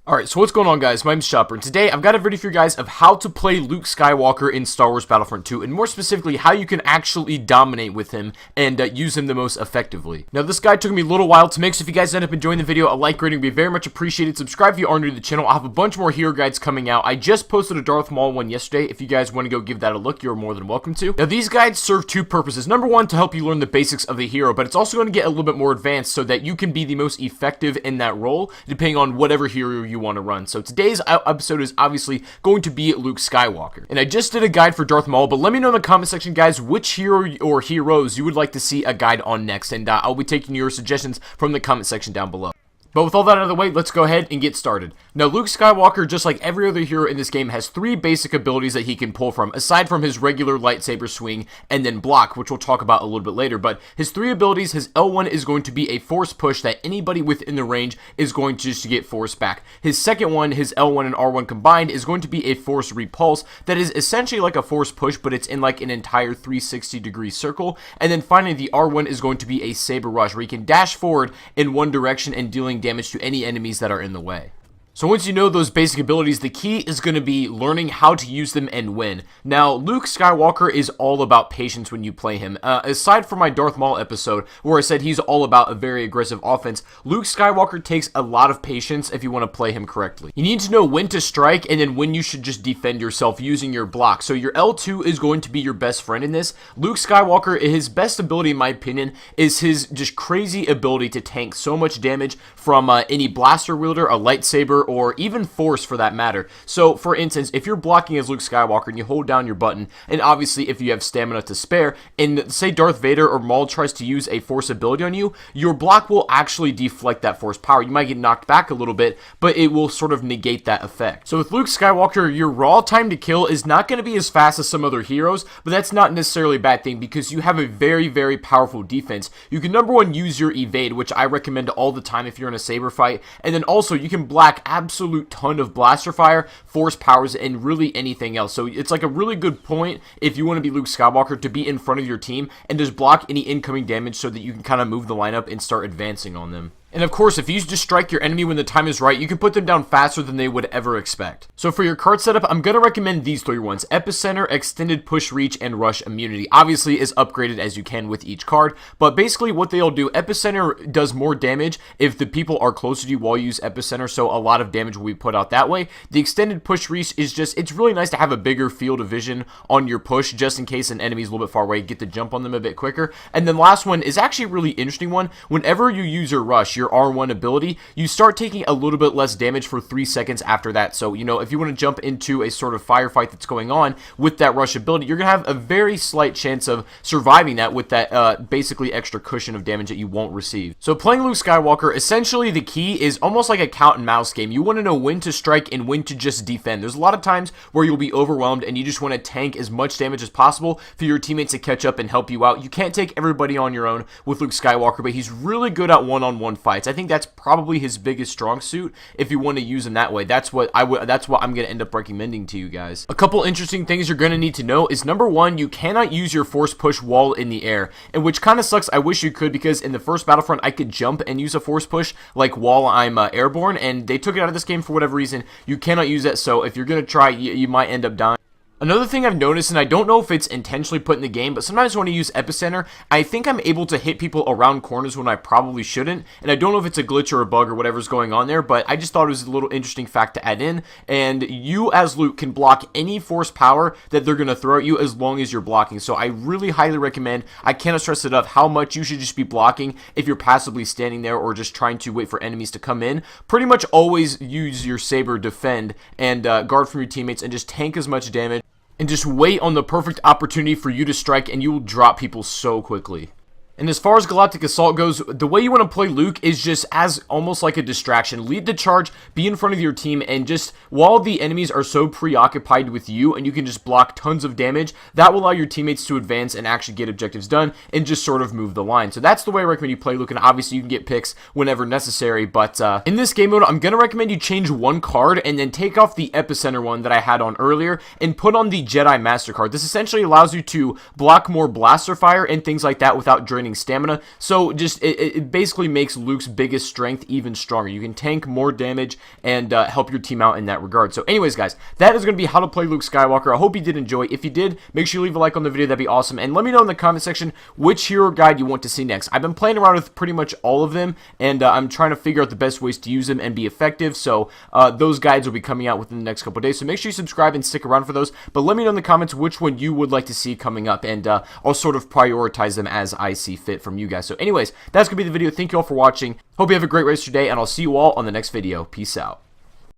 Alright, so what's going on, guys? My name's Chopper, and today I've got a video for you guys of how to play Luke Skywalker in Star Wars Battlefront 2, and more specifically, how you can actually dominate with him and use him the most effectively. Now, this guide took me a little while to make, so if you guys end up enjoying the video, a like rating would be very much appreciated. Subscribe if you are new to the channel. I'll have a bunch more hero guides coming out. I just posted a Darth Maul one yesterday. If you guys want to go give that a look, you're more than welcome to. Now, these guides serve two purposes. Number one, to help you learn the basics of the hero, but it's also going to get a little bit more advanced so that you can be the most effective in that role, depending on whatever hero you want to run. So today's episode is obviously going to be Luke Skywalker. And I just did a guide for Darth Maul, but let me know in the comment section, guys, which hero or heroes you would like to see a guide on next. And I'll be taking your suggestions from the comment section down below. But with all that out of the way, let's go ahead and get started. Now, Luke Skywalker, just like every other hero in this game, has three basic abilities that he can pull from, aside from his regular lightsaber swing and then block, which we'll talk about a little bit later. But his three abilities, his L1 is going to be a force push that anybody within the range is going to just get force back. His second one, his L1 and R1 combined, is going to be a force repulse that is essentially like a force push, but it's in like an entire 360-degree circle. And then finally, the R1 is going to be a saber rush, where he can dash forward in one direction and dealing damage to any enemies that are in the way. So once you know those basic abilities, the key is going to be learning how to use them and when. Now, Luke Skywalker is all about patience when you play him. Aside from my Darth Maul episode, where I said he's all about a very aggressive offense, Luke Skywalker takes a lot of patience if you want to play him correctly. You need to know when to strike and then when you should just defend yourself using your block. So your L2 is going to be your best friend in this. Luke Skywalker, his best ability in my opinion, is his just crazy ability to tank so much damage from any blaster wielder, a lightsaber, or even force for that matter. So for instance, if you're blocking as Luke Skywalker and you hold down your button, and obviously if you have stamina to spare, and say Darth Vader or Maul tries to use a force ability on you, your block will actually deflect that force power. You might get knocked back a little bit, but it will sort of negate that effect. So with Luke Skywalker, your raw time to kill is not going to be as fast as some other heroes, but that's not necessarily a bad thing because you have a very, very powerful defense. You can, number one, use your evade, which I recommend all the time if you're in a saber fight, and then also you can block absolute ton of blaster fire, force powers, and really anything else. So it's like a really good point if you want to be Luke Skywalker to be in front of your team and just block any incoming damage so that you can kind of move the lineup and start advancing on them. And of course, if you just strike your enemy when the time is right, you can put them down faster than they would ever expect. So for your card setup, I'm going to recommend these three ones: Epicenter, Extended Push Reach, and Rush Immunity. Obviously, is upgraded as you can with each card, but basically what they'll do, Epicenter does more damage if the people are closer to you while you use Epicenter, so a lot of damage will be put out that way. The Extended Push Reach is just, it's really nice to have a bigger field of vision on your push, just in case an enemy is a little bit far away, get to jump on them a bit quicker. And then last one is actually a really interesting one. Whenever you use your Rush, your R1 ability, you start taking a little bit less damage for 3 seconds after that. So, you know, if you want to jump into a sort of firefight that's going on with that Rush ability, you're going to have a very slight chance of surviving that with that basically extra cushion of damage that you won't receive. So playing Luke Skywalker, essentially the key is almost like a cat and mouse game. You want to know when to strike and when to just defend. There's a lot of times where you'll be overwhelmed and you just want to tank as much damage as possible for your teammates to catch up and help you out. You can't take everybody on your own with Luke Skywalker, but he's really good at one-on-one fights. I think that's probably his biggest strong suit if you want to use him that way. That's what I'm going to end up recommending to you guys. A couple interesting things you're going to need to know is, number one, you cannot use your force push while in the air, and which kind of sucks. I wish you could, because in the first Battlefront I could jump and use a force push like while I'm airborne, and they took it out of this game for whatever reason. You cannot use that, so if you're going to try, you might end up dying. Another thing I've noticed, and I don't know if it's intentionally put in the game, but sometimes when I use Epicenter, I think I'm able to hit people around corners when I probably shouldn't, and I don't know if it's a glitch or a bug or whatever's going on there, but I just thought it was a little interesting fact to add in. And you as Luke can block any force power that they're going to throw at you as long as you're blocking. So I really highly recommend, I cannot stress it enough, how much you should just be blocking if you're passively standing there or just trying to wait for enemies to come in. Pretty much always use your saber, defend, and guard from your teammates, and just tank as much damage. And just wait on the perfect opportunity for you to strike, and you will drop people so quickly. And as far as Galactic Assault goes, the way you want to play Luke is just as almost like a distraction. Lead the charge, be in front of your team, and just while the enemies are so preoccupied with you and you can just block tons of damage, that will allow your teammates to advance and actually get objectives done and just sort of move the line. So that's the way I recommend you play Luke, and obviously you can get picks whenever necessary, but in this game mode, I'm going to recommend you change one card and then take off the Epicenter one that I had on earlier and put on the Jedi Master card. This essentially allows you to block more blaster fire and things like that without draining gaining stamina. So just it basically makes Luke's biggest strength even stronger. You can tank more damage and help your team out in that regard. So anyways, guys, that is going to be how to play Luke Skywalker. I hope you did enjoy. If you did, make sure you leave a like on the video. That'd be awesome. And let me know in the comment section which hero guide you want to see next. I've been playing around with pretty much all of them, and I'm trying to figure out the best ways to use them and be effective. So those guides will be coming out within the next couple of days. So make sure you subscribe and stick around for those. But let me know in the comments which one you would like to see coming up, and I'll sort of prioritize them as I see fit from you guys. So anyways, that's going to be the video. Thank you all for watching. Hope you have a great rest of your day, and I'll see you all on the next video. Peace out.